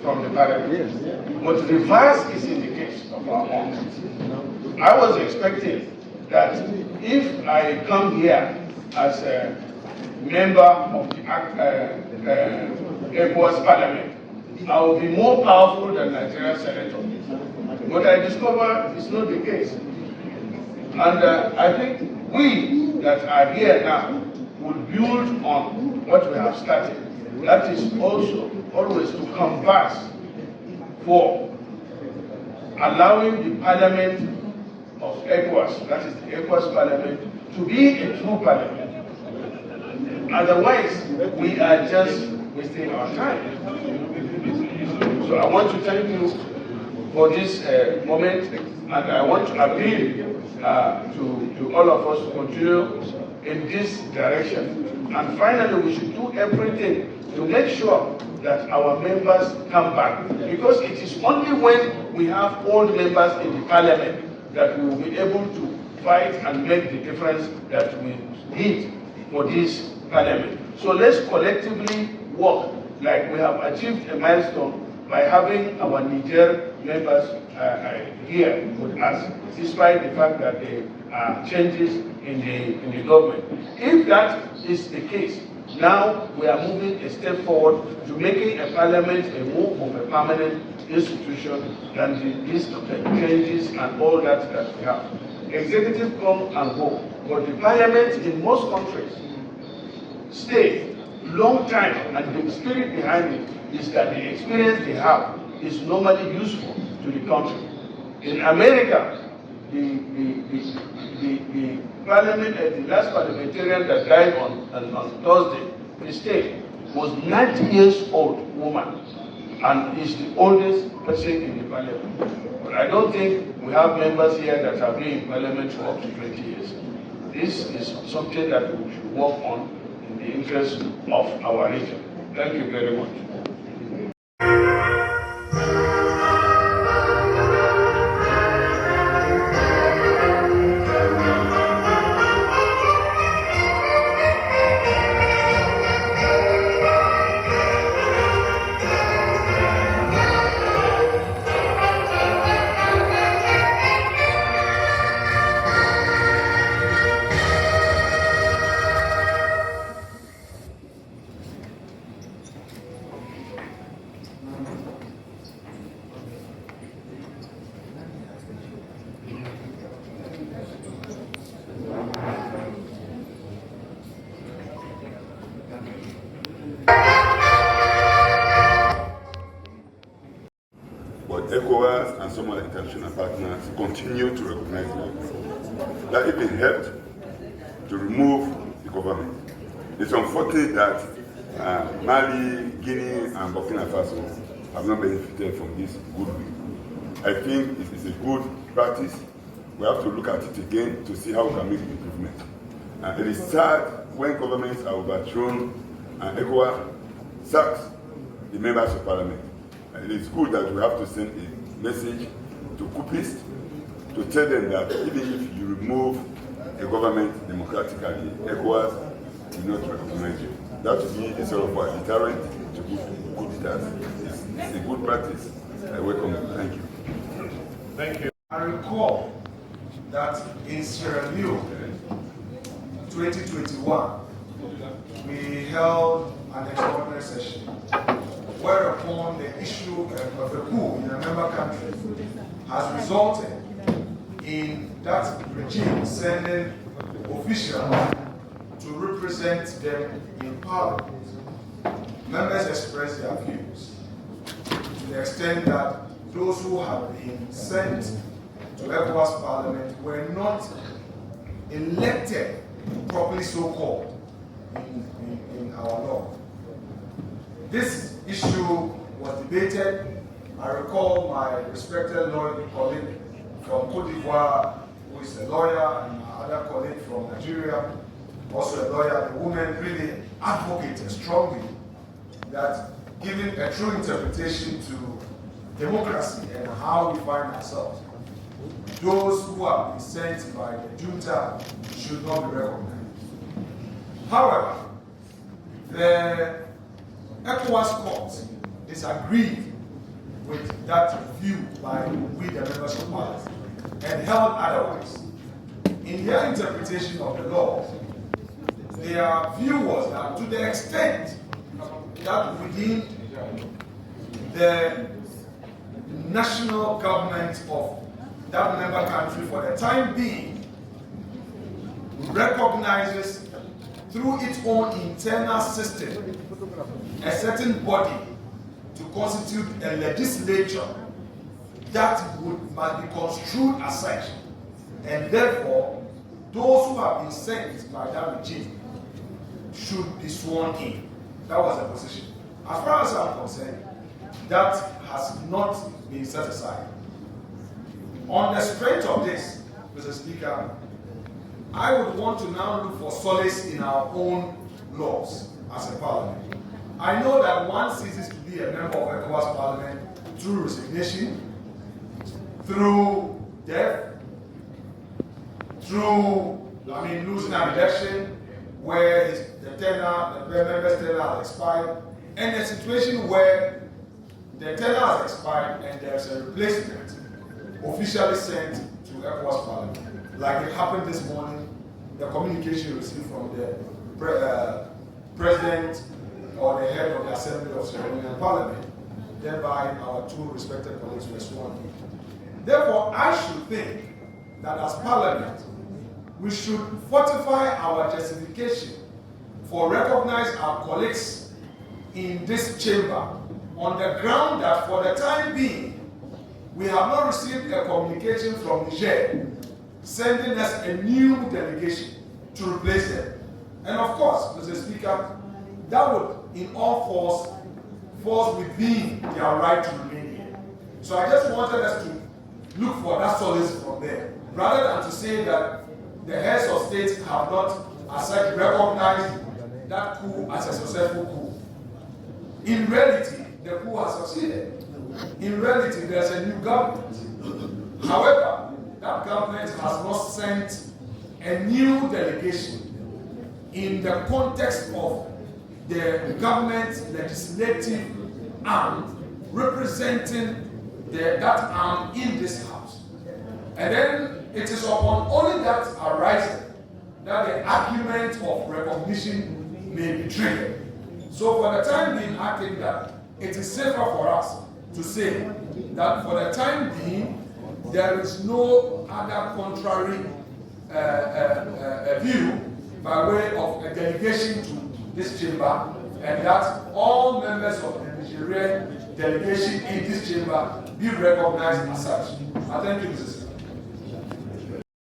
from the parliament. But reverse is in the case of our own. I was expecting that if I come here as a member of the ECOWAS Parliament, I will be more powerful than Nigerian senator. But I discovered it's not the case. And I think we that are here now will build on what we have started. That is also always to converse for allowing the Parliament of ECOWAS, that is the ECOWAS Parliament, to be a true Parliament. Otherwise, we are just wasting our time. So I want to thank you for this moment, and I want to appeal to all of us to continue in this direction. And finally, we should do everything to make sure that our members come back. Because it is only when we have old members in the Parliament that we will be able to fight and make the difference that we need for this Parliament. So let's collectively work like we have achieved a milestone by having our Niger members here with us, despite the fact that there are changes in the government. If that is the case, now we are moving a step forward to making a parliament a more of a permanent institution than these changes and all that we have. Executive come and go, but the parliament in most countries stay long time, and the spirit behind it is that the experience they have is normally useful to the country. In America, the parliament, the last parliamentarian that died on Thursday, the state, was 90 years old woman, and is the oldest person in the parliament. But I don't think we have members here that have been in parliament for up to 20 years. This is something that we should work on in the interest of our region. Thank you very much. ECOWAS and some other international partners continue to recognize it. That it been helped to remove the government. It's unfortunate that Mali, Guinea, and Burkina Faso have not benefited from this goodwill. I think it is a good practice. We have to look at it again to see how we can make improvement. It is sad when governments are overthrown and ECOWAS sacks the members of parliament. It is good that we have to send a message to coupists to tell them that even if you remove a government democratically, ECOWAS will not recognize you. That would be a sort of a deterrent to coup d'etats. It's a good practice. I welcome it. Thank you. Thank you. I recall that in Sierra Leone, 2021, we held an extraordinary session whereupon the issue of a coup in a member country has resulted in that regime sending officials to represent them in parliament. Members expressed their views to the extent that those who have been sent to ECOWAS parliament were not elected, properly so-called, in our law. This issue was debated. I recall my respected lawyer colleague from Cote d'Ivoire, who is a lawyer, and my other colleague from Nigeria, also a lawyer. The woman really advocated strongly that giving a true interpretation to democracy and how we find ourselves, those who have been sent by the junta should not be recognized. However, the ECOWAS court disagreed with that view by we the members of Parliament and held otherwise. In their interpretation of the law, their view was that to the extent that within the national government of that member country for the time being recognizes through its own internal system a certain body to constitute a legislature that must be construed as such, and therefore those who have been sent by that regime should be sworn in. That was the position. As far as I'm concerned, that has not been set aside. On the strength of this, Mr. Speaker, I would want to now look for solace in our own laws as a parliament. I know that one ceases to be a member of ECOWAS Parliament through resignation, through death, through losing an election where the member's tenure has expired, and a situation where the tenure has expired and there's a replacement officially sent to ECOWAS Parliament. Like it happened this morning, the communication received from the President or the head of the Assembly of Ceremonial Parliament, thereby our two respected colleagues were sworn in. Therefore, I should think that as Parliament, we should fortify our justification for recognizing our colleagues in this chamber on the ground that for the time being, we have not received a communication from Niger sending us a new delegation to replace them. And of course, Mr. Speaker, that would in all force within their right to remain here. So I just wanted us to look for that solace from there, rather than to say that the heads of states have not as such recognized that coup as a successful coup. In reality, the coup has succeeded. In reality, there's a new government. However, that government has not sent a new delegation in the context of the government legislative arm representing that arm in this house. And then it is upon only that arising that the argument of recognition may be triggered. So for the time being, I think that it is safer for us to say that for the time being, there is no other contrary view by way of a delegation to this chamber, and that all members of the Nigerian delegation in this chamber be recognized as such. I thank you, Mrs.